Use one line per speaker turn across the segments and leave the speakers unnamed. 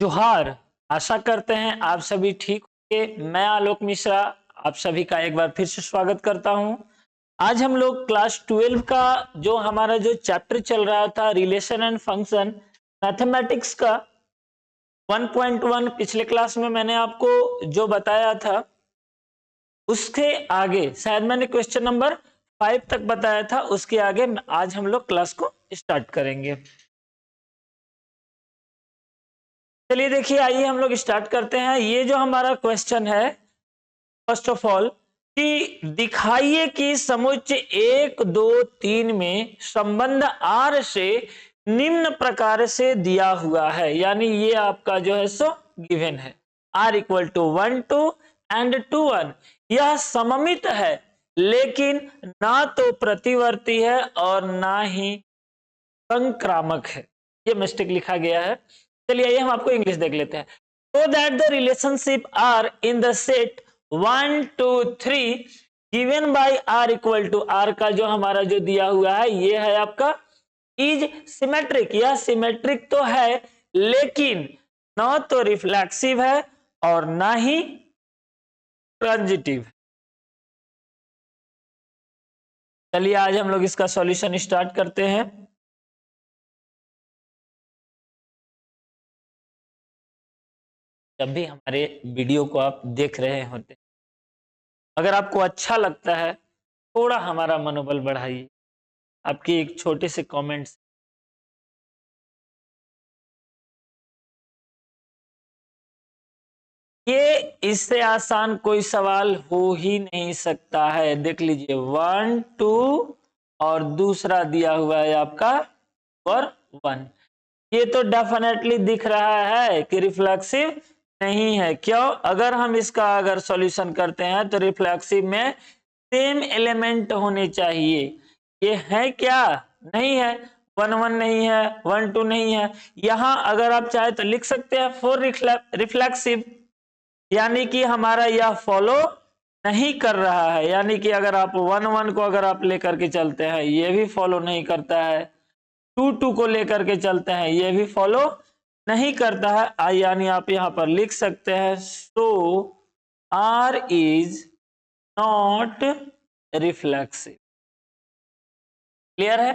जोहार। आशा करते हैं आप सभी ठीक होंगे। मैं आलोक मिश्रा आप सभी का एक बार फिर से स्वागत करता हूं। आज हम लोग क्लास 12 का जो हमारा जो चैप्टर चल रहा था रिलेशन एंड फंक्शन मैथमेटिक्स का 1.1 पिछले क्लास में मैंने आपको जो बताया था उसके आगे शायद मैंने क्वेश्चन नंबर 5 तक बताया था, उसके आगे आज हम लोग क्लास को स्टार्ट करेंगे। चलिए देखिए, आइए हम लोग स्टार्ट करते हैं। ये जो हमारा क्वेश्चन है फर्स्ट ऑफ ऑल कि दिखाइए कि समुच्चय 1, 2, 3 में संबंध आर से निम्न प्रकार से दिया हुआ है, यानी ये आपका जो है सो गिवन है r इक्वल टू 1 2 एंड 2 1। यह सममित है लेकिन ना तो प्रतिवर्ती है और ना ही संक्रामक है। ये मिस्टेक लिखा गया है। चलिए आइए हम आपको इंग्लिश देख लेते हैं। So that the relationship R in the set 1 2 3 given by R equal to R का जो हमारा जो दिया हुआ है ये है आपका इज सिमेट्रिक। यह सिमेट्रिक तो है लेकिन न तो रिफ्लेक्सिव है और ना ही ट्रांजिटिव। चलिए आज हम लोग इसका सॉल्यूशन स्टार्ट करते हैं। जब भी हमारे वीडियो को आप देख रहे होते, अगर आपको अच्छा लगता है थोड़ा हमारा मनोबल बढ़ाइए आपकी एक छोटे से कमेंट से। ये इससे आसान कोई सवाल हो ही नहीं सकता है। देख लीजिए 1 2 और दूसरा दिया हुआ है आपका और 1। ये तो डेफिनेटली दिख रहा है कि रिफ्लेक्सिव नहीं है। क्यों? अगर हम इसका अगर सॉल्यूशन करते हैं तो रिफ्लेक्सिव में सेम एलिमेंट होने चाहिए। ये है क्या? नहीं है। 1 1 नहीं है, 1 2 नहीं है। यहां अगर आप चाहे तो लिख सकते हैं 4 रिफ्लेक्सिव, यानी कि हमारा यह फॉलो नहीं कर रहा है। यानी कि अगर आप 1 1 को अगर आप लेकर के चलते हैं ये भी फॉलो नहीं करता है, 2 2 को लेकर के चलते हैं ये भी फॉलो नहीं करता है। यानी आप यहां पर लिख सकते हैं सो R is not reflexive. Clear है?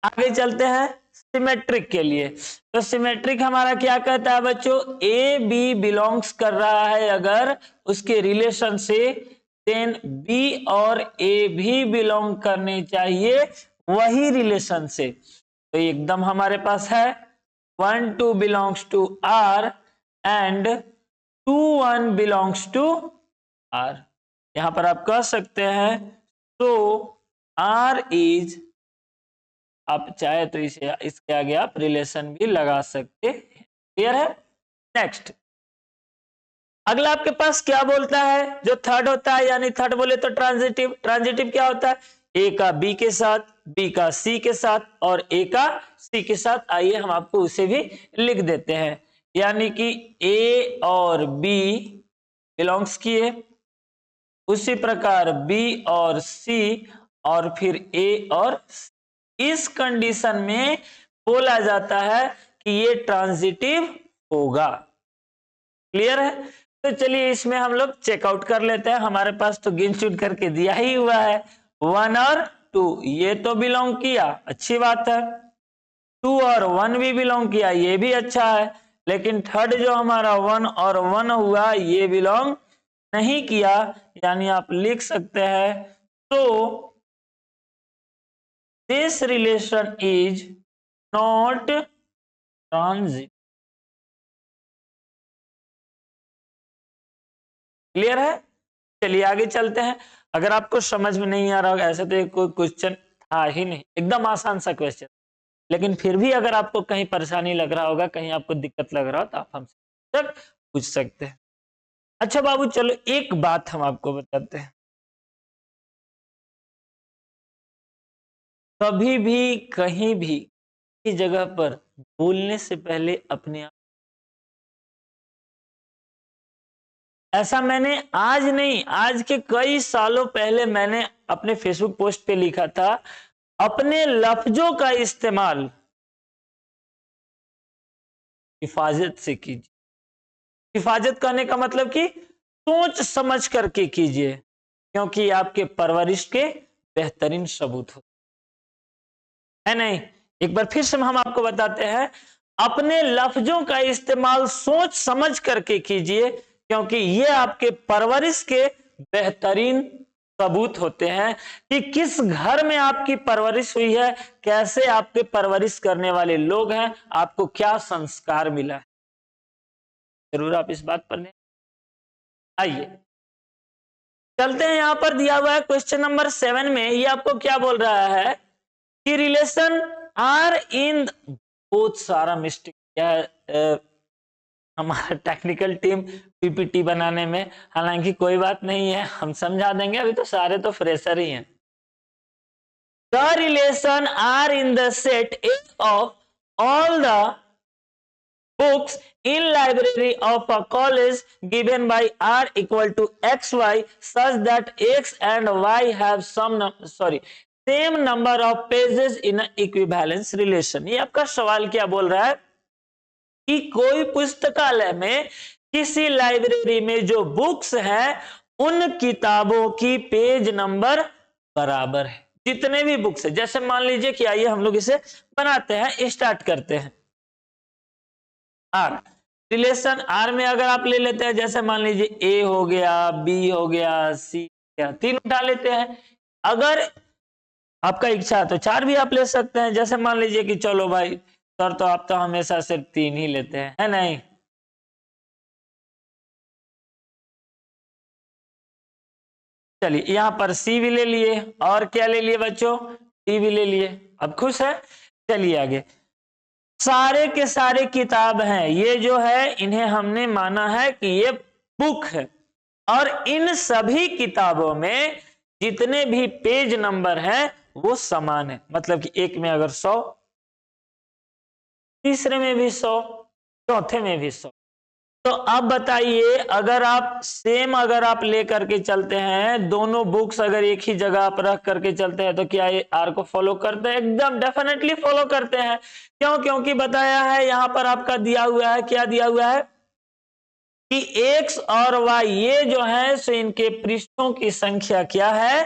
आगे चलते हैं सिमेट्रिक के लिए। तो सिमेट्रिक हमारा क्या कहता है बच्चों? ए बी बिलोंग्स कर रहा है अगर उसके रिलेशन से, देन बी और ए भी बिलोंग करने चाहिए वही रिलेशन से। तो एकदम हमारे पास है 1 2 belongs to R and 2 1 belongs to R. यहां पर आप कह सकते हैं तो आर इज, आप चाहे तो इसे इसके आगे आप रिलेशन भी लगा सकते हैं। क्लियर है? नेक्स्ट अगला आपके पास क्या बोलता है? जो थर्ड होता है, यानी थर्ड बोले तो ट्रांजिटिव। ट्रांजिटिव क्या होता है? ए का बी के साथ, बी का सी के साथ और ए का सी के साथ। आइए हम आपको उसे भी लिख देते हैं। यानी कि ए और बी बिलोंग्स किए, उसी प्रकार बी और सी और फिर ए और सी। इस कंडीशन में बोला जाता है कि ये ट्रांजिटिव होगा। क्लियर है? तो चलिए इसमें हम लोग चेकआउट कर लेते हैं। हमारे पास तो गिन चुन करके दिया ही हुआ है 1 और 2, ये तो बिलोंग किया, अच्छी बात है। 2 और 1 भी बिलोंग किया, ये भी अच्छा है। लेकिन थर्ड जो हमारा 1 और 1 हुआ ये बिलोंग नहीं किया। यानी आप लिख सकते हैं तो this relation is not transitive. Clear है? चलिए आगे चलते हैं। अगर आपको समझ में नहीं आ रहा होगा, ऐसे तो कोई क्वेश्चन था ही नहीं, एकदम आसान सा क्वेश्चन, लेकिन फिर भी अगर आपको कहीं परेशानी लग रहा होगा, कहीं आपको दिक्कत लग रहा हो तो आप हमसे पूछ सकते हैं। अच्छा बाबू चलो एक बात हम आपको बताते हैं, कभी भी कहीं भी किसी जगह पर बोलने से पहले अपने आप, ऐसा मैंने आज नहीं, आज के कई सालों पहले मैंने अपने फेसबुक पोस्ट पे लिखा था, अपने लफ्जों का इस्तेमाल हिफाजत से कीजिए। हिफाजत करने का मतलब कि सोच समझ करके कीजिए, क्योंकि आपके परवरिश के बेहतरीन सबूत हो, है नहीं। एक बार फिर से हम आपको बताते हैं, अपने लफ्जों का इस्तेमाल सोच समझ करके कीजिए, क्योंकि ये आपके परवरिश के बेहतरीन सबूत होते हैं कि किस घर में आपकी परवरिश हुई है, कैसे आपके परवरिश करने वाले लोग हैं, आपको क्या संस्कार मिला है। जरूर आप इस बात पर आइए चलते हैं। यहां पर दिया हुआ है क्वेश्चन नंबर 7 में, ये आपको क्या बोल रहा है कि रिलेशन आर इन, बहुत सारा मिस्टेक क्या है हमारा टेक्निकल टीम पीपीटी बनाने में, हालांकि कोई बात नहीं है, हम समझा देंगे, अभी तो सारे तो फ्रेशर ही हैं। The relation R in the set of all the books in library of a college given by r equal to xy such that x and y have same number of pages in an equivalence relation। ये आपका सवाल क्या बोल रहा है कि कोई पुस्तकालय में किसी लाइब्रेरी में जो बुक्स हैं उन किताबों की पेज नंबर बराबर है। जितने भी बुक्स है, जैसे मान लीजिए कि आइए हम लोग इसे बनाते हैं, स्टार्ट करते हैं। आर रिलेशन आर में अगर आप ले लेते हैं, जैसे मान लीजिए ए हो गया, बी हो गया, सी हो गया, 3 उठा लेते हैं। अगर आपका इच्छा है तो 4 भी आप ले सकते हैं। जैसे मान लीजिए कि चलो भाई सर, तो आप तो हमेशा सिर्फ 3 ही लेते हैं, है नहीं। चलिए यहां पर सी भी ले लिए, और क्या ले लिए बच्चों, डी भी ले लिए। अब खुश है। चलिए आगे, सारे के सारे किताब हैं, ये जो है इन्हें हमने माना है कि ये बुक है, और इन सभी किताबों में जितने भी पेज नंबर हैं वो समान है। मतलब कि एक में अगर 100, तीसरे में भी 100, चौथे में भी 100। तो अब बताइए, अगर आप सेम अगर आप लेकर के चलते हैं, दोनों बुक्स अगर एक ही जगह आप रख करके चलते हैं, तो क्या ये आर को फॉलो करते हैं? एकदम डेफिनेटली फॉलो करते हैं। क्यों? क्योंकि बताया है यहां पर आपका दिया हुआ है, क्या दिया हुआ है कि x और y ये जो है सो इनके पृष्ठों की संख्या क्या है,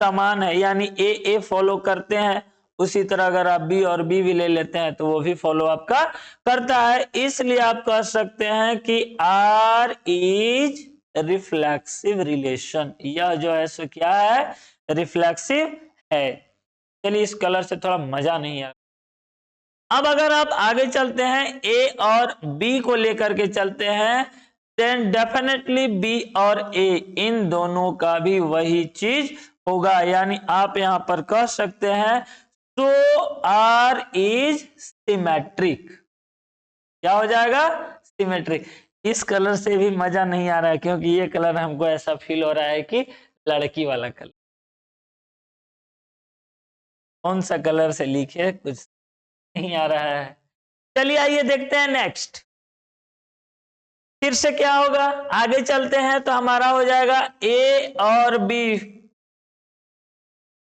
समान है, यानी ए फॉलो करते हैं। उसी तरह अगर आप बी और बी भी ले लेते हैं तो वो भी फॉलो आपका करता है। इसलिए आप कह सकते हैं कि आर इज रिफ्लेक्सिव रिलेशन। यह जो है सो क्या है, रिफ्लेक्सिव है। चलिए इस कलर से थोड़ा मजा नहीं आ। अब अगर आप आगे चलते हैं, ए और बी को लेकर के चलते हैं, देन डेफिनेटली बी और ए इन दोनों का भी वही चीज होगा। यानी आप यहां पर कह सकते हैं तो आर इज सिमेट्रिक। क्या हो जाएगा, सिमेट्रिक। इस कलर से भी मजा नहीं आ रहा है, क्योंकि ये कलर हमको ऐसा फील हो रहा है कि लड़की वाला कलर। कौन सा कलर से लिखे, कुछ नहीं आ रहा है। चलिए आइए देखते हैं नेक्स्ट। फिर से क्या होगा, आगे चलते हैं तो हमारा हो जाएगा ए और B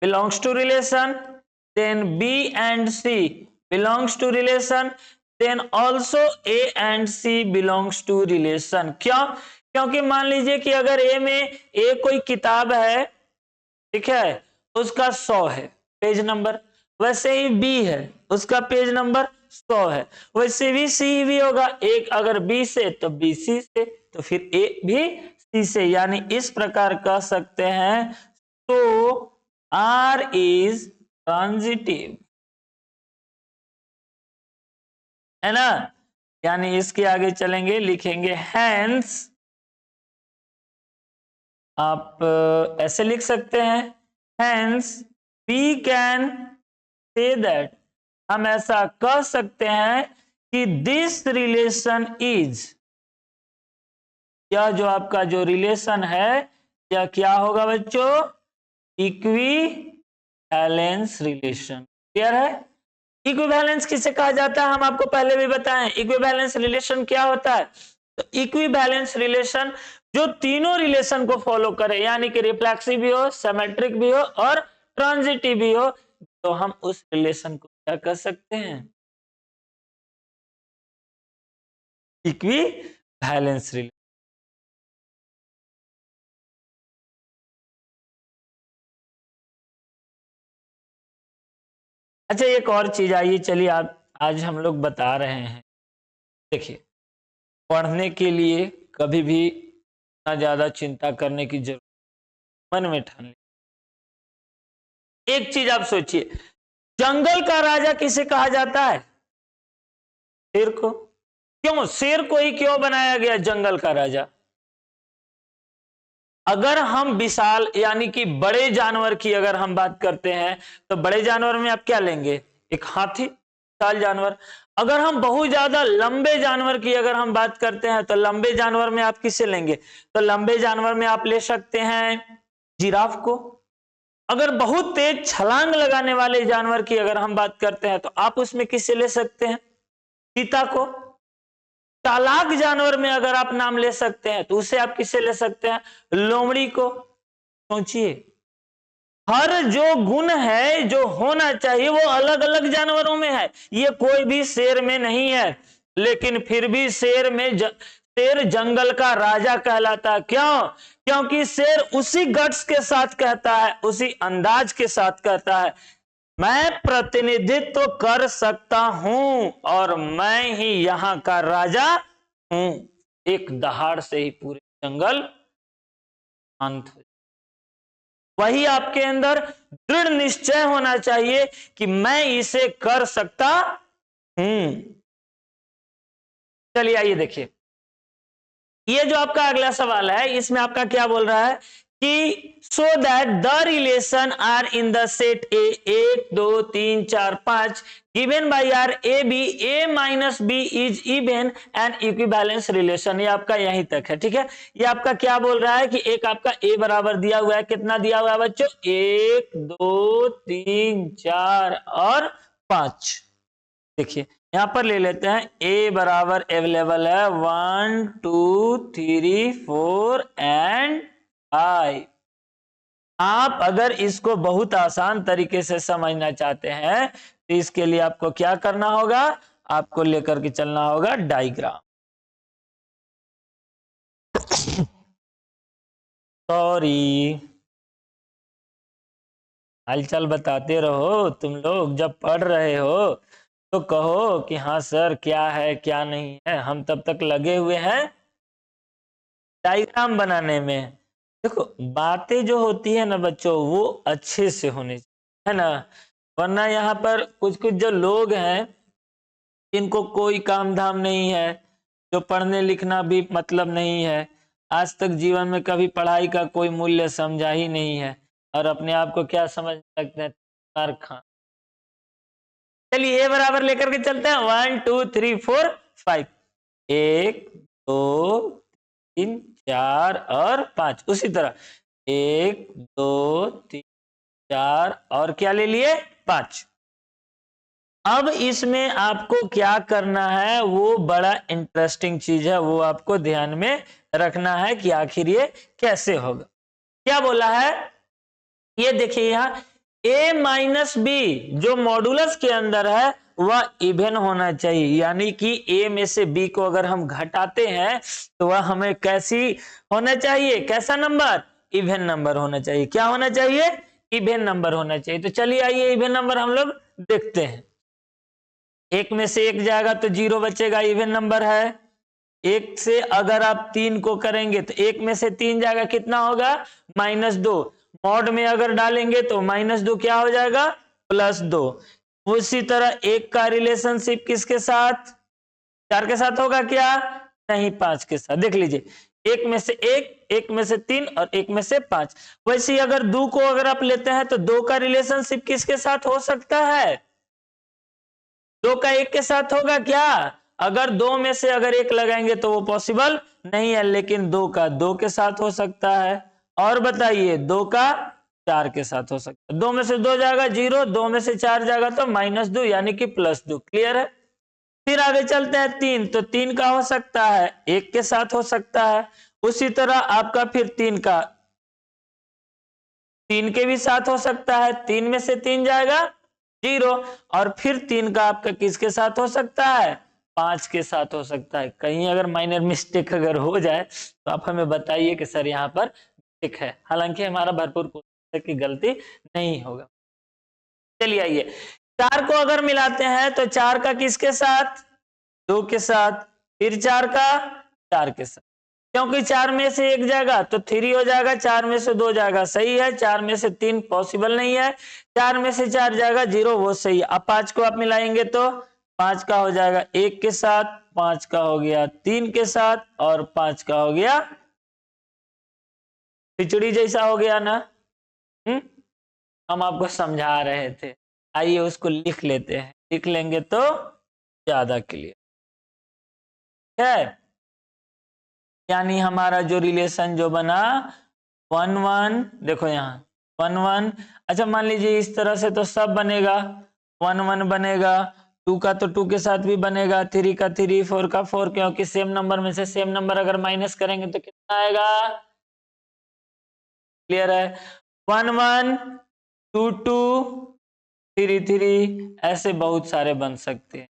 belongs to relation, then B and C belongs to relation, then also A and C belongs to relation। क्यों? क्योंकि मान लीजिए कि अगर ए में ए कोई किताब है, ठीक है, उसका 100 है पेज नंबर, वैसे ही बी है, उसका पेज नंबर 100 है, वैसे भी सी भी होगा। एक अगर बी से तो बी सी से, तो फिर ए भी सी से। यानी इस प्रकार कह सकते हैं तो आर इज ट्रांजिटिव, है ना। यानी इसके आगे चलेंगे, लिखेंगे हैंस, आप ऐसे लिख सकते हैं, hence we can say that, हम ऐसा कह सकते हैं कि दिस रिलेशन इज, यह जो आपका जो रिलेशन है यह क्या होगा बच्चों, इक्विवेलेंस रिलेशन। क्लियर है? इक्विवेलेंस किसे कहा जाता है, हम आपको पहले भी बताएं। इक्विवेलेंस रिलेशन क्या होता है, तो इक्विवेलेंस रिलेशन जो तीनों रिलेशन को फॉलो करे, यानी कि रिफ्लेक्सिव भी हो, सिमेट्रिक भी हो और ट्रांजिटिव भी हो, तो हम उस रिलेशन को क्या कर सकते हैं, इक्विवेलेंस रिलेशन। अच्छा, एक और चीज आइए, चलिए आज हम लोग बता रहे हैं। देखिए, पढ़ने के लिए कभी भी इतना ज्यादा चिंता करने की जरूरत, मन में ठान ली। एक चीज आप सोचिए, जंगल का राजा किसे कहा जाता है? शेर को। क्यों शेर को ही क्यों बनाया गया जंगल का राजा? अगर हम विशाल यानी कि बड़े जानवर की अगर हम बात करते हैं तो बड़े जानवर में आप क्या लेंगे? एक हाथी, विशाल जानवर। अगर हम बहुत ज्यादा लंबे जानवर की अगर हम बात करते हैं तो लंबे जानवर में आप किसे लेंगे? तो लंबे जानवर में आप ले सकते हैं जिराफ को। अगर बहुत तेज छलांग लगाने वाले जानवर की अगर हम बात करते हैं तो आप उसमें किसे ले सकते हैं? चीता को। चालाक जानवर में अगर आप नाम ले सकते हैं तो उसे आप किसे ले सकते हैं? लोमड़ी को। सोचिए, हर जो गुण है जो होना चाहिए वो अलग अलग जानवरों में है, ये कोई भी शेर में नहीं है। लेकिन फिर भी शेर जंगल का राजा कहलाता। क्यों? क्योंकि शेर उसी गट्स के साथ कहता है, उसी अंदाज के साथ कहता है, मैं प्रतिनिधित्व कर सकता हूं और मैं ही यहां का राजा हूं। एक दहाड़ से ही पूरे जंगल शांत हो। वही आपके अंदर दृढ़ निश्चय होना चाहिए कि मैं इसे कर सकता हूं। चलिए आइए देखिए, ये जो आपका अगला सवाल है इसमें आपका क्या बोल रहा है कि so that the relation R in the set A 1 2 3 4 5 given by R A B A minus B is even and equivalence relation. ये आपका यहीं तक है, ठीक है। ये आपका क्या बोल रहा है कि एक आपका ए बराबर दिया हुआ है, कितना दिया हुआ है बच्चों? 1 2 3 4 और 5। देखिए यहां पर ले लेते हैं, ए बराबर अवेलेबल है 1 2 3 4 एंड 5। आप अगर इसको बहुत आसान तरीके से समझना चाहते हैं तो इसके लिए आपको क्या करना होगा? आपको लेकर के चलना होगा डायग्राम। सॉरी, हालचाल बताते रहो। तुम लोग जब पढ़ रहे हो तो कहो कि हाँ सर क्या है क्या नहीं है, हम तब तक लगे हुए हैं डायग्राम बनाने में। देखो बातें जो होती है ना बच्चों, वो अच्छे से होनी चाहिए, है ना। वरना यहाँ पर कुछ कुछ जो लोग हैं इनको कोई काम धाम नहीं है, जो पढ़ने लिखना भी मतलब नहीं है, आज तक जीवन में कभी पढ़ाई का कोई मूल्य समझा ही नहीं है, और अपने आप को क्या समझ सकते हैं? कारखां। चलिए ए बराबर लेकर के चलते हैं 1 2 3 4 5। 1 2 3 4 और 5। उसी तरह 1 2 3 4 और क्या ले लिए? 5। अब इसमें आपको क्या करना है, वो बड़ा इंटरेस्टिंग चीज है, वो आपको ध्यान में रखना है कि आखिर ये कैसे होगा। क्या बोला है? ये देखिए यहां a माइनस बी जो मॉडुलस के अंदर है वह इवन होना चाहिए, यानी कि a में से b को अगर हम घटाते हैं तो वह हमें कैसी होना चाहिए? कैसा नंबर? इवन नंबर होना चाहिए। क्या होना चाहिए? इवन नंबर होना चाहिए। तो चलिए आइए इवन नंबर हम लोग देखते हैं। एक में से एक जाएगा तो 0 बचेगा, इवन नंबर है। एक से अगर आप 3 को करेंगे तो एक में से 3 जाएगा, कितना होगा? -2। मॉड में अगर डालेंगे तो -2 क्या हो जाएगा? +2। उसी तरह एक का रिलेशनशिप किसके साथ? 4 के साथ होगा क्या? नहीं, 5 के साथ। देख लीजिए, एक में से एक में से 3 और एक में से 5। वैसे ही अगर 2 को अगर आप लेते हैं तो 2 का रिलेशनशिप किसके साथ हो सकता है? 2 का 1 के साथ होगा क्या? अगर 2 में से अगर 1 लगाएंगे तो वो पॉसिबल नहीं है, लेकिन 2 का 2 के साथ हो सकता है। और बताइए 2 का 4 के साथ हो सकता है। 2 में से 2 जाएगा 0, 2 में से 4 जाएगा तो -2 यानी कि +2। क्लियर है? फिर आगे चलते हैं 3, तो 3 का हो सकता है 1 के साथ हो सकता है। उसी तरह आपका फिर 3 का 3 के भी साथ हो सकता है। 3 में से 3 जाएगा 0, और फिर 3 का आपका किसके साथ हो सकता है? 5 के साथ हो सकता है। कहीं अगर माइनर मिस्टेक अगर हो जाए तो आप हमें बताइए कि सर यहाँ पर मिस्टेक है, हालांकि हमारा भरपूर कोशिश है कि गलती नहीं होगा। चलिए आइए, 4 को अगर मिलाते हैं तो 4 का किसके साथ, 2 के साथ, फिर 4 का 4 के साथ, क्योंकि 4 में से 1 जाएगा तो 3 हो जाएगा, 4 में से 2 जाएगा सही है, 4 में से 3 पॉसिबल नहीं है, 4 में से 4 जाएगा 0, वो सही है। अब 5 को आप मिलाएंगे तो 5 का हो जाएगा 1 के साथ, 5 का हो गया 3 के साथ, और 5 का हो गया खिचड़ी जैसा हो गया ना। हम आपको समझा रहे थे, आइए उसको लिख लेते हैं, लिख लेंगे तो ज्यादा क्लियर है। यानी हमारा जो रिलेशन जो बना 1 1, देखो यहाँ 1 1, अच्छा मान लीजिए इस तरह से तो सब बनेगा, 1 1 बनेगा, 2 का तो 2 के साथ भी बनेगा, 3 का 3, 4 का 4, क्योंकि सेम नंबर में से सेम नंबर अगर माइनस करेंगे तो कितना आएगा, क्लियर है। 1 1 2 2 3 3, ऐसे बहुत सारे बन सकते हैं।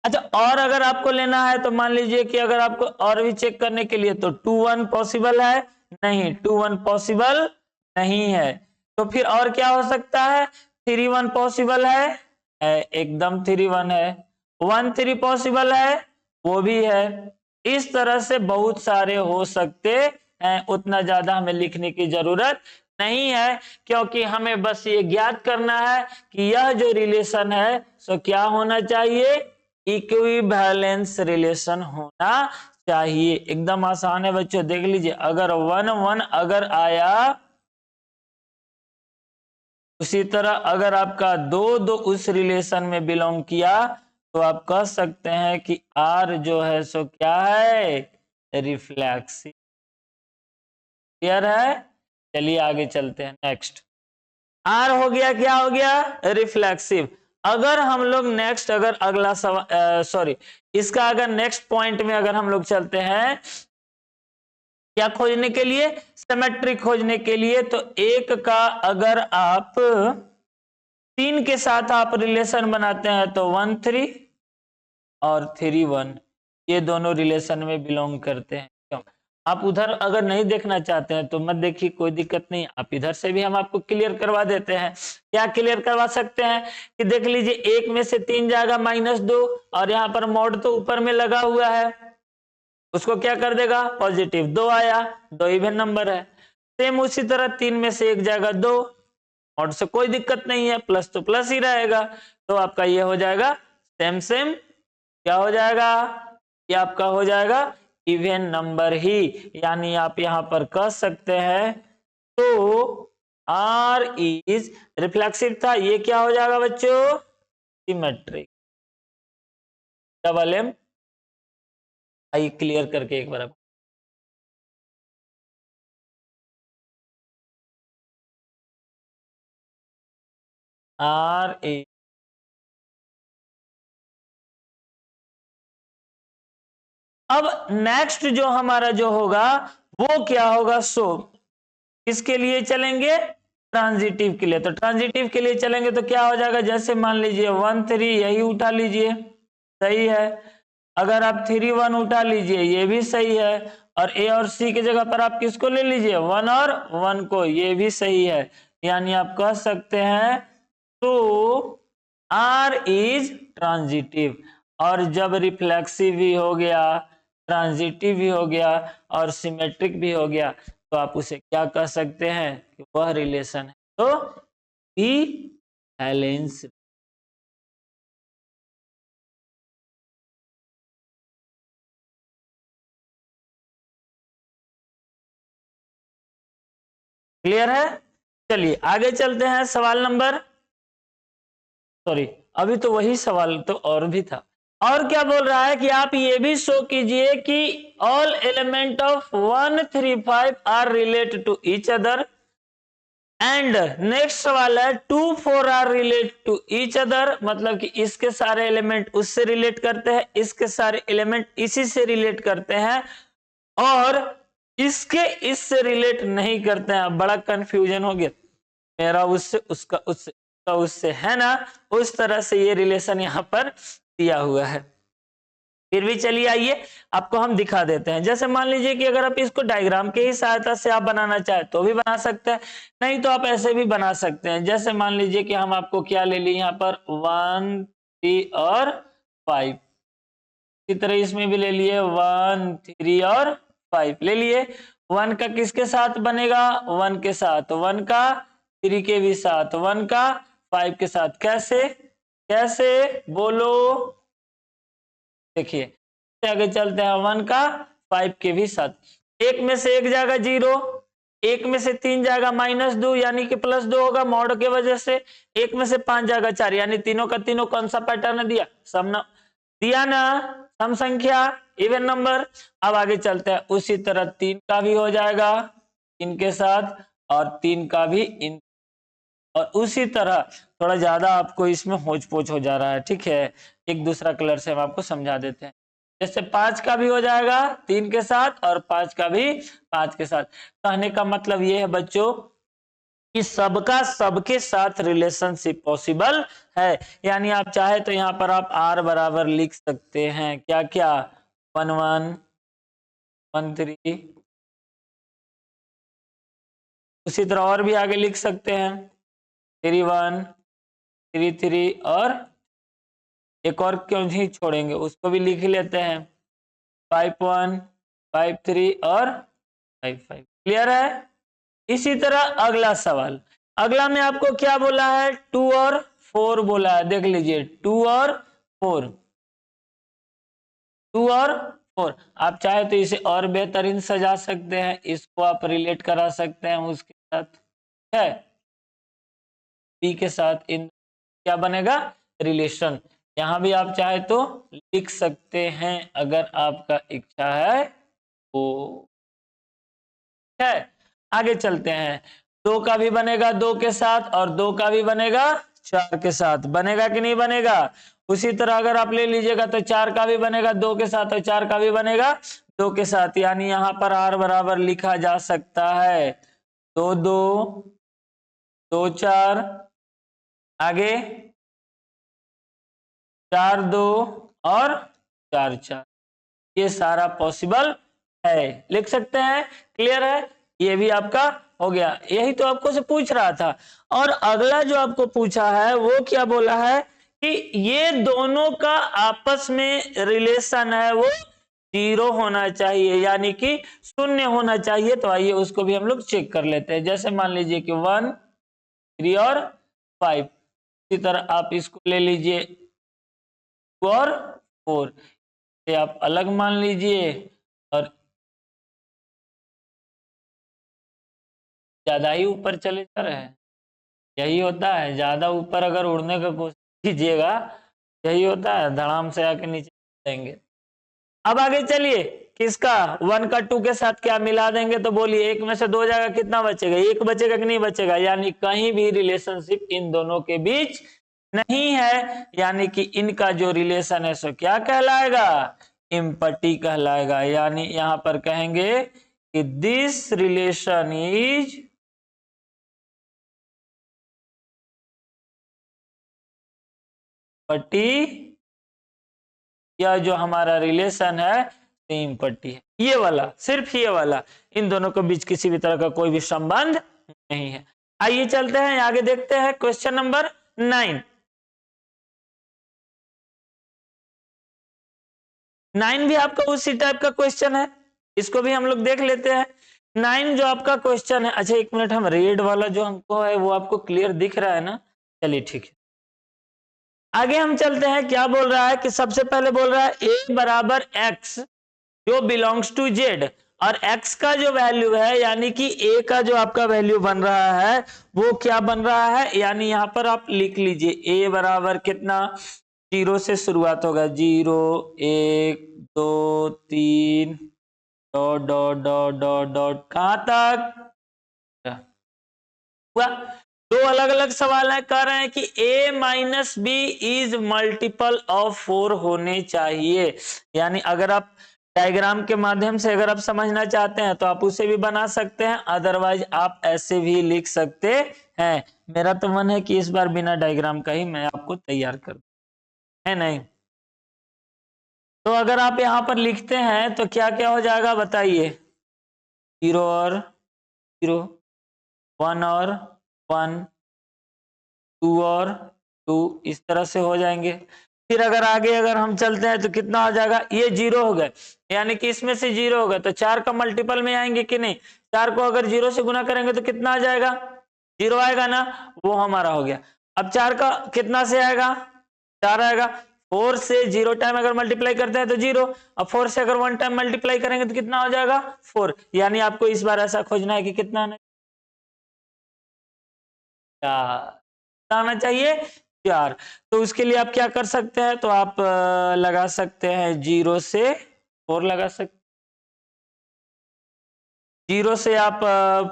अच्छा, और अगर आपको लेना है तो मान लीजिए कि अगर आपको और भी चेक करने के लिए तो 2 1 पॉसिबल है, नहीं 2 1 पॉसिबल नहीं है, तो फिर और क्या हो सकता है, 3 1 पॉसिबल है, एकदम 3 1 है, 1 3 पॉसिबल है, वो भी है। इस तरह से बहुत सारे हो सकते हैं, उतना ज्यादा हमें लिखने की जरूरत नहीं है, क्योंकि हमें बस ये ज्ञात करना है कि यह जो रिलेशन है सो क्या होना चाहिए, इक्विवेलेंस रिलेशन होना चाहिए। एकदम आसान है बच्चों, देख लीजिए, अगर 1 1 अगर आया, उसी तरह अगर आपका 2 2 उस रिलेशन में बिलोंग किया तो आप कह सकते हैं कि आर जो है सो क्या है, रिफ्लेक्सिव। क्लियर है। चलिए आगे चलते हैं, नेक्स्ट आर हो गया, क्या हो गया, रिफ्लेक्सिव। अगर हम लोग नेक्स्ट अगर अगला सवाल सॉरी इसका अगर नेक्स्ट पॉइंट में अगर हम लोग चलते हैं क्या खोजने के लिए, सिमेट्री खोजने के लिए, तो एक का अगर आप 3 के साथ आप रिलेशन बनाते हैं तो 1 3 और 3 1, ये दोनों रिलेशन में बिलोंग करते हैं। क्यों, आप उधर अगर नहीं देखना चाहते हैं तो मत देखिए, कोई दिक्कत नहीं, आप इधर से भी हम आपको क्लियर करवा देते हैं। क्या क्लियर करवा सकते हैं कि देख लीजिए, 1 में से 3 जाएगा -2, और यहाँ पर मॉड तो ऊपर में लगा हुआ है, उसको क्या कर देगा, पॉजिटिव, 2 आया, 2 इवन नंबर है। सेम उसी तरह 3 में से 1 जाएगा 2, और से कोई दिक्कत नहीं है, प्लस तो प्लस ही रहेगा, तो आपका ये हो जाएगा सेम सेम, क्या हो जाएगा, ये आपका हो जाएगा इवन नंबर ही। यानी आप यहां पर कह सकते हैं तो आर इज रिफ्लेक्सिव था, ये क्या हो जाएगा बच्चों, सिमेट्रिक। डबल एम, आइए क्लियर करके एक बार आप, आर ए, अब नेक्स्ट जो हमारा जो होगा वो क्या होगा, सो किसके लिए चलेंगे, ट्रांजिटिव के लिए। तो ट्रांजिटिव के लिए चलेंगे तो क्या हो जाएगा, जैसे मान लीजिए 1 3 यही उठा लीजिए, सही है, अगर आप 3 1 उठा लीजिए ये भी सही है, और ए और सी की जगह पर आप किसको ले लीजिए, 1 और 1 को, ये भी सही है। यानी आप कह सकते हैं तो आर इज ट्रांजिटिव, और जब रिफ्लेक्सिव भी हो गया, ट्रांजिटिव भी हो गया और सिमेट्रिक भी हो गया, तो आप उसे क्या कह सकते हैं कि वह रिलेशन है तो इक्विवेलेंस। क्लियर है। चलिए आगे चलते हैं, सवाल नंबर, सॉरी अभी तो वही सवाल तो और भी था, और क्या बोल रहा है कि आप ये भी शो कीजिए कि all element of 1 3 5 are related to each other, and next सवाल है 2 4 are relate to each other, मतलब कि इसके सारे एलिमेंट उससे रिलेट करते हैं, इसके सारे एलिमेंट इसी से रिलेट करते हैं, और इसके इससे रिलेट नहीं करते हैं। बड़ा कंफ्यूजन हो गया, मेरा उससे, उसका उससे, उसका उससे, है ना, उस तरह से ये रिलेशन यहां पर दिया हुआ है। फिर भी चलिए आइए आपको हम दिखा देते हैं। जैसे मान लीजिए कि अगर आप इसको डायग्राम के ही सहायता से आप बनाना चाहे तो भी बना सकते हैं, नहीं तो आप ऐसे भी बना सकते हैं। जैसे मान लीजिए कि हम आपको क्या ले लिए यहाँ पर 1 3 और 5, इसी तरह इसमें भी ले लिए 1 3 और 5 ले लिए। 1 का किसके साथ बनेगा, 1 के साथ, 1 का 3 के भी साथ, 1 का 5 के साथ। कैसे कैसे बोलो, देखिए आगे चलते हैं। 1 का 5 के भी साथ, एक में से एक जाएगा 0, एक में से 3 जाएगा -2 यानी कि +2 होगा मॉड के वजह से, एक में से 5 जाएगा 4 यानी तीनों का तीनों कौन सा पैटर्न दिया, सम दिया ना, सम संख्या, इवन नंबर। अब आगे चलते हैं, उसी तरह 3 का भी हो जाएगा इनके साथ और 3 का भी इन, और उसी तरह थोड़ा ज्यादा आपको इसमें होच पोच हो जा रहा है, ठीक है, एक दूसरा कलर से हम आपको समझा देते हैं। जैसे 5 का भी हो जाएगा 3 के साथ और 5 का भी 5 के साथ। कहने का मतलब ये है बच्चों कि सबका सबके साथ रिलेशनशिप पॉसिबल है। यानी आप चाहे तो यहाँ पर आप r बराबर लिख सकते हैं, क्या क्या, 1 1 1 3, उसी तरह और भी आगे लिख सकते हैं 3 1 3 3, और एक और क्यों नहीं छोड़ेंगे, उसको भी लिख लेते हैं 5 1 5 3 और 5 5। क्लियर है। इसी तरह अगला सवाल, अगला में आपको क्या बोला है, 2 और 4 बोला है। देख लीजिए 2 और 4, 2 और 4। आप चाहे तो इसे और बेहतरीन सजा सकते हैं, इसको आप रिलेट करा सकते हैं उसके साथ, है बी के साथ, इन क्या बनेगा, रिलेशन। यहां भी आप चाहे तो लिख सकते हैं अगर आपका इच्छा है तो, है। आगे चलते हैं, 2 का भी बनेगा 2 के साथ और 2 का भी बनेगा 4 के साथ, बनेगा कि नहीं बनेगा। उसी तरह अगर आप ले लीजिएगा तो 4 का भी बनेगा 2 के साथ और 4 का भी बनेगा 2 के साथ, यानी यहां पर r बराबर लिखा जा सकता है 2 2 2 4, आगे 4 2 और 4 4, ये सारा पॉसिबल है, लिख सकते हैं। क्लियर है, ये भी आपका हो गया। यही तो आपको से पूछ रहा था। और अगला जो आपको पूछा है वो क्या बोला है कि ये दोनों का आपस में रिलेशन है वो 0 होना चाहिए, यानी कि 0 होना चाहिए। तो आइए उसको भी हम लोग चेक कर लेते हैं। जैसे मान लीजिए कि 1 3 और 5, इसी तरह आप इसको ले लीजिए 2 और 4, ये आप अलग मान लीजिए, और ज्यादा ही ऊपर चले जा रहे हैं, यही होता है, ज्यादा ऊपर अगर उड़ने का कोशिश कीजिएगा यही होता है, धड़ाम से आके नीचे देंगे। अब आगे चलिए, किसका 1 का 2 के साथ क्या मिला देंगे, तो बोलिए एक में से 2 जाएगा, कितना बचेगा, 1 बचेगा कि नहीं बचेगा, यानी कहीं भी रिलेशनशिप इन दोनों के बीच नहीं है, यानी कि इनका जो रिलेशन है सो क्या कहलाएगा, इम्पटी कहलाएगा। यानी यहां पर कहेंगे कि दिस रिलेशन इज पट्टी, यह जो हमारा रिलेशन है सेम पट्टी है, ये वाला, सिर्फ ये वाला, इन दोनों के बीच किसी भी तरह का कोई भी संबंध नहीं है। आइए चलते हैं आगे, देखते हैं क्वेश्चन नंबर 9। 9 भी आपका उसी टाइप का क्वेश्चन है, इसको भी हम लोग देख लेते हैं। 9 जो आपका क्वेश्चन है, अच्छा एक मिनट, हम रेड वाला जो हमको है वो आपको क्लियर दिख रहा है ना, चलिए ठीक है। आगे हम चलते हैं, क्या बोल रहा है कि सबसे पहले बोल रहा है a बराबर x जो बिलोंग्स टू z, और x का जो वैल्यू है यानी कि a का जो आपका वैल्यू बन रहा है वो क्या बन रहा है, यानी यहां पर आप लिख लीजिए a बराबर कितना, 0 से शुरुआत होगा, 0 1 2 3 dot dot dot dot dot, कहां तक हुआ। दो अलग अलग सवाल है, कह रहे हैं कि a minus B is multiple of 4 होने चाहिए। यानी अगर आप डायग्राम के माध्यम से अगर आप समझना चाहते हैं तो आप उसे भी बना सकते हैं, अदरवाइज आप ऐसे भी लिख सकते हैं। मेरा तो मन है कि इस बार बिना डायग्राम का ही मैं आपको तैयार कर दूं, है नहीं। तो अगर आप यहाँ पर लिखते हैं तो क्या क्या हो जाएगा बताइए, 0 और 0, 1 और 1, 2 और 2, इस तरह से हो जाएंगे। फिर अगर आगे अगर हम चलते हैं तो कितना हो जाएगा, ये 0 हो गए, यानी कि इसमें से 0 होगा तो 4 का मल्टीपल में आएंगे कि नहीं, 4 को अगर 0 से गुना करेंगे तो कितना आ जाएगा, 0 आएगा ना, वो हमारा हो गया। अब 4 का कितना से आएगा, 4 आएगा। 4 से 0 टाइम अगर मल्टीप्लाई करते हैं तो 0, अब 4 से अगर 1 टाइम मल्टीप्लाई करेंगे तो कितना हो जाएगा, 4। यानी आपको इस बार ऐसा खोजना है कि कितना आना चाहिए, 4। तो उसके लिए आप क्या कर सकते हैं, तो आप लगा सकते हैं 0 से 4 लगा सकते, 0 से आप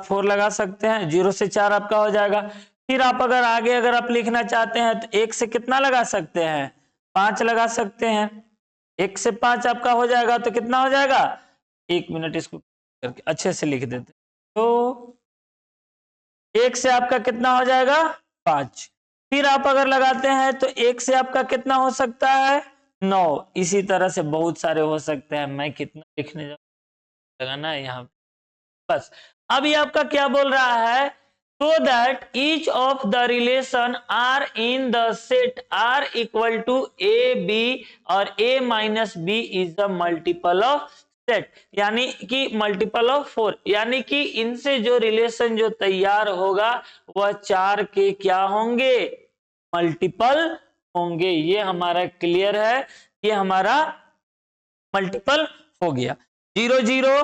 4 लगा सकते हैं, 0 से 4 आपका हो जाएगा। फिर आप अगर आगे अगर आप लिखना चाहते हैं तो 1 से कितना लगा सकते हैं, 5 लगा सकते हैं, 1 से 5 आपका हो जाएगा तो कितना हो जाएगा, 1 मिनट इसको करके अच्छे से लिख देते, तो 1 से आपका कितना हो जाएगा, 5। फिर आप अगर लगाते हैं तो 1 से आपका कितना हो सकता है, 9। इसी तरह से बहुत सारे हो सकते हैं, मैं कितना लिखने जाऊंगा ना यहाँ, बस। अब ये आपका क्या बोल रहा है, so that each of the relation are in the set are equal to a b और a minus b is the multiple of set, यानी कि मल्टीपल ऑफ 4, यानी कि इनसे जो रिलेशन जो तैयार होगा वह 4 के क्या होंगे, मल्टीपल होंगे। ये हमारा क्लियर है, ये हमारा मल्टीपल हो गया। 0 0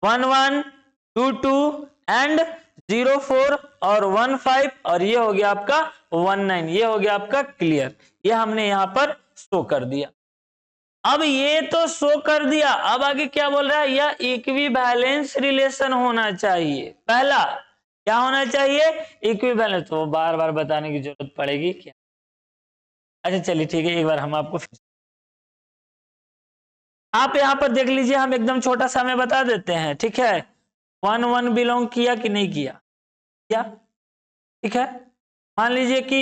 1 1 2 2 एंड 0 4 और 1 5 और ये हो गया आपका 1 9, ये हो गया आपका क्लियर। ये हमने यहां पर शो कर दिया। अब ये तो शो कर दिया, अब आगे क्या बोल रहा है, यह इक्विवेलेंस रिलेशन होना चाहिए। पहला क्या होना चाहिए, इक्विवेलेंस। तो बार बार बताने की जरूरत पड़ेगी क्या, अच्छा चलिए ठीक है, एक बार हम आपको आप यहां पर देख लीजिए, हम एकदम छोटा सा में बता देते हैं, ठीक है। 1 1 बिलोंग किया कि नहीं किया, किया, ठीक है। मान लीजिए कि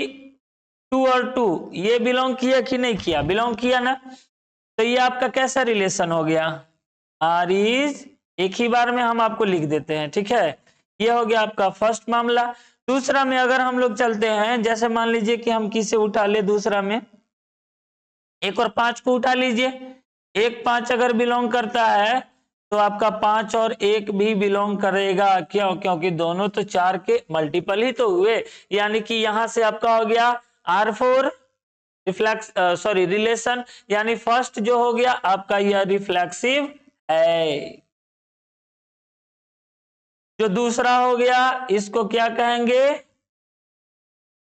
2 और 2 ये बिलोंग किया कि नहीं किया, बिलोंग किया ना, तो ये आपका कैसा रिलेशन हो गया, आर इज, एक ही बार में हम आपको लिख देते हैं, ठीक है। ये हो गया आपका फर्स्ट मामला। दूसरा में अगर हम लोग चलते हैं, जैसे मान लीजिए कि हम किसे उठा ले, दूसरा में 1 और 5 को उठा लीजिए। 1 5 अगर बिलोंग करता है तो आपका 5 और 1 भी बिलोंग करेगा, क्यों, क्योंकि दोनों तो 4 के मल्टीपल ही तो हुए, यानी कि यहां से आपका हो गया R4 रिफ्लेक्स, सॉरी रिलेशन, यानी फर्स्ट जो हो गया आपका यह रिफ्लेक्सिव है। जो दूसरा हो गया इसको क्या कहेंगे,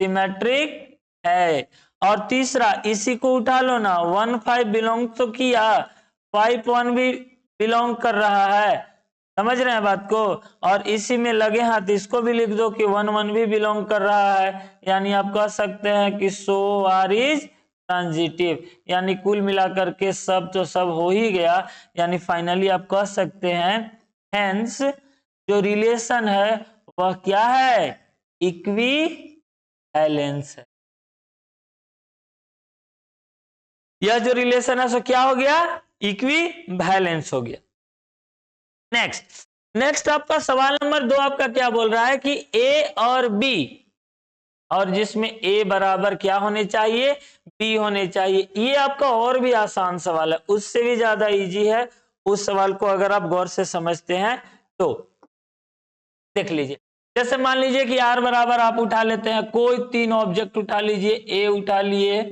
सिमेट्रिक है। और तीसरा इसी को उठा लो ना, 1 5 बिलोंग तो किया, 5 1 भी बिलोंग कर रहा है, समझ रहे हैं बात को। और इसी में लगे हाथ इसको भी लिख दो कि 1 1 भी बिलोंग कर रहा है, यानी आप कह सकते हैं कि सो आर इज ट्रांजिटिव, यानी कुल मिलाकर के सब तो सब हो ही गया, यानी फाइनली आप कह सकते हैं हेंस जो रिलेशन है वह क्या है, इक्विवेलेंस है। यह जो रिलेशन है सो क्या हो गया, इक्विवेलेंस हो गया। नेक्स्ट आपका सवाल नंबर 2 आपका क्या बोल रहा है कि ए और बी, और जिसमें ए बराबर क्या होने चाहिए, बी होने चाहिए। ये आपका और भी आसान सवाल है, उससे भी ज्यादा इजी है। उस सवाल को अगर आप गौर से समझते हैं तो देख लीजिए। जैसे मान लीजिए कि आर बराबर आप उठा लेते हैं, कोई 3 ऑब्जेक्ट उठा लीजिए, ए उठा लिए,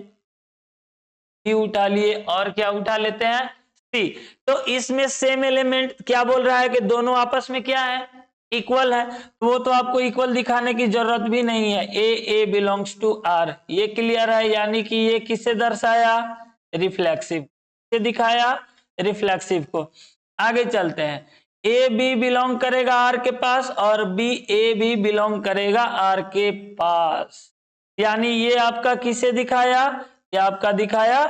बी उठा लिए और क्या उठा लेते हैं, सी। तो इसमें सेम एलिमेंट क्या बोल रहा है कि दोनों आपस में क्या है, इक्वल है। तो वो तो आपको इक्वल दिखाने की जरूरत भी नहीं है, ए बिलोंग्स टू आर, ये क्लियर है। यानी कि ये किससे दर्शाया, रिफ्लेक्सिव से दिखाया, रिफ्लेक्सिव को। आगे चलते हैं, ए बी बिलोंग करेगा आर के पास और बी ए भी बिलोंग करेगा आर के पास, यानी ये आपका किसे दिखाया, ये आपका दिखाया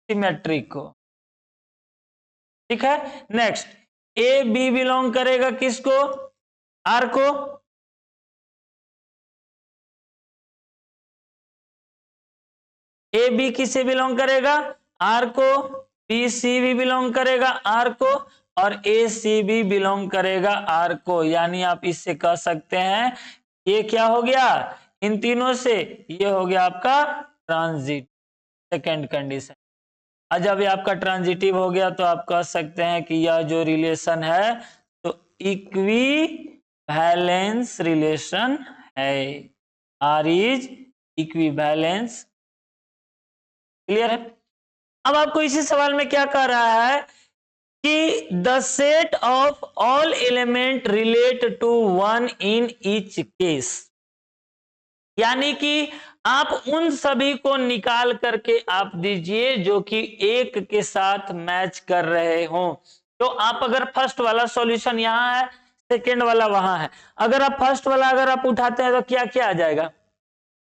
सिमेट्रिक को, ठीक है। नेक्स्ट, ए बी बिलोंग करेगा किसको, आर को, ए बी किसे बिलोंग करेगा, आर को, बी सी भी बिलोंग करेगा आर को और ए सी भी बिलोंग करेगा आर को, यानी आप इससे कह सकते हैं ये क्या हो गया, इन तीनों से ये हो गया आपका ट्रांजिट, सेकेंड कंडीशन। और जब ये आपका ट्रांजिटिव हो गया तो आप कह सकते हैं कि यह जो रिलेशन है तो इक्वी वैलेंस रिलेशन है, R is equivalence. Clear है? अब आपको इसी सवाल में क्या कह रहा है कि the set of all element relate to one in each case, यानी कि आप उन सभी को निकाल करके आप दीजिए जो कि एक के साथ मैच कर रहे हो। तो आप अगर फर्स्ट वाला सॉल्यूशन यहां है, सेकेंड वाला वहां है, अगर आप फर्स्ट वाला अगर आप उठाते हैं तो क्या क्या आ जाएगा,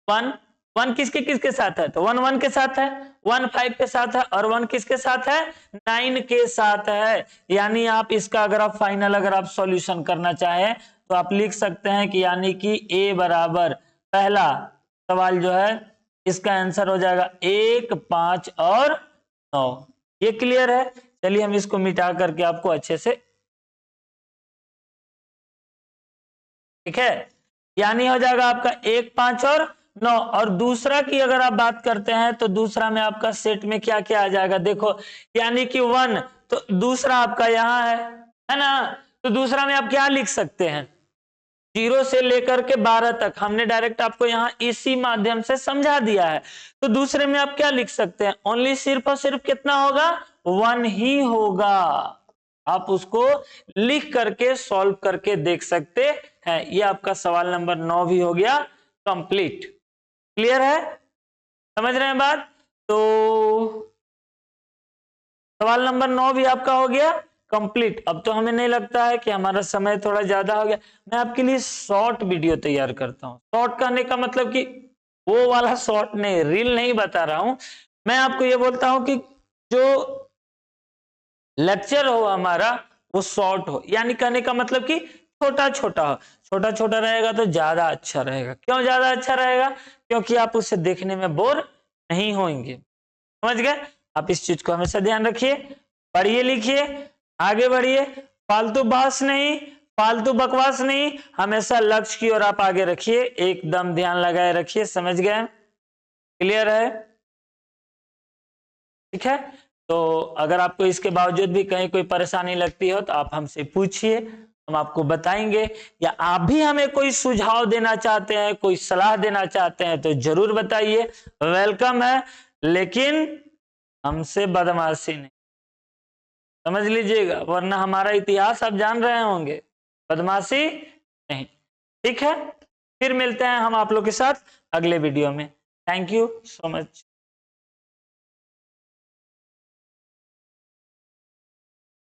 वन, वन किसके किसके साथ है, तो वन वन के साथ है, वन फाइव के साथ है, और वन किसके साथ है, नाइन के साथ है। यानी आप इसका अगर आप फाइनल अगर आप सॉल्यूशन करना चाहें तो आप लिख सकते हैं कि यानी कि ए बराबर पहला सवाल जो है इसका आंसर हो जाएगा 1, 5 और 9। ये क्लियर है? चलिए हम इसको मिटा करके आपको अच्छे से, ठीक है, यानी हो जाएगा आपका 1, 5 और 9। और दूसरा की अगर आप बात करते हैं तो दूसरा में आपका सेट में क्या क्या आ जाएगा, देखो यानी कि 1 तो दूसरा आपका यहां है ना, तो दूसरा में आप क्या लिख सकते हैं, 0 से लेकर के 12 तक हमने डायरेक्ट आपको यहां इसी माध्यम से समझा दिया है। तो दूसरे में आप क्या लिख सकते हैं, ओनली सिर्फ और सिर्फ कितना होगा, 1 ही होगा। आप उसको लिख करके सॉल्व करके देख सकते हैं। ये आपका सवाल नंबर 9 भी हो गया कंप्लीट। क्लियर है? समझ रहे हैं बात? तो सवाल नंबर 9 भी आपका हो गया कंप्लीट। अब तो हमें नहीं लगता है कि हमारा समय थोड़ा ज्यादा हो गया, मैं आपके लिए शॉर्ट वीडियो तैयार करता हूं। शॉर्ट कहने का मतलब कि वो वाला शॉर्ट नहीं, रील नहीं बता रहा हूं, मैं आपको ये बोलता हूं कि जो लेक्चर हो हमारा वो शॉर्ट हो, यानी कहने का मतलब कि छोटा छोटा हो। छोटा छोटा रहेगा तो ज्यादा अच्छा रहेगा। क्यों ज्यादा अच्छा रहेगा? क्योंकि आप उसे देखने में बोर नहीं होंगे। समझ गए? आप इस चीज को हमेशा ध्यान रखिए, पढ़िए लिखिए, आगे बढ़िए, फालतू बहस नहीं, फालतू बकवास नहीं, हमेशा लक्ष्य की ओर आप आगे रखिए, एकदम ध्यान लगाए रखिए। समझ गए? क्लियर है? ठीक है, तो अगर आपको इसके बावजूद भी कहीं कोई परेशानी लगती हो तो आप हमसे पूछिए, हम आपको बताएंगे। या आप भी हमें कोई सुझाव देना चाहते हैं, कोई सलाह देना चाहते हैं तो जरूर बताइए, वेलकम है। लेकिन हमसे बदमाशी नहीं, समझ लीजिएगा, वरना हमारा इतिहास आप जान रहे होंगे, बदमाशी नहीं। ठीक है, फिर मिलते हैं हम आप लोग के साथ अगले वीडियो में। Thank you so much.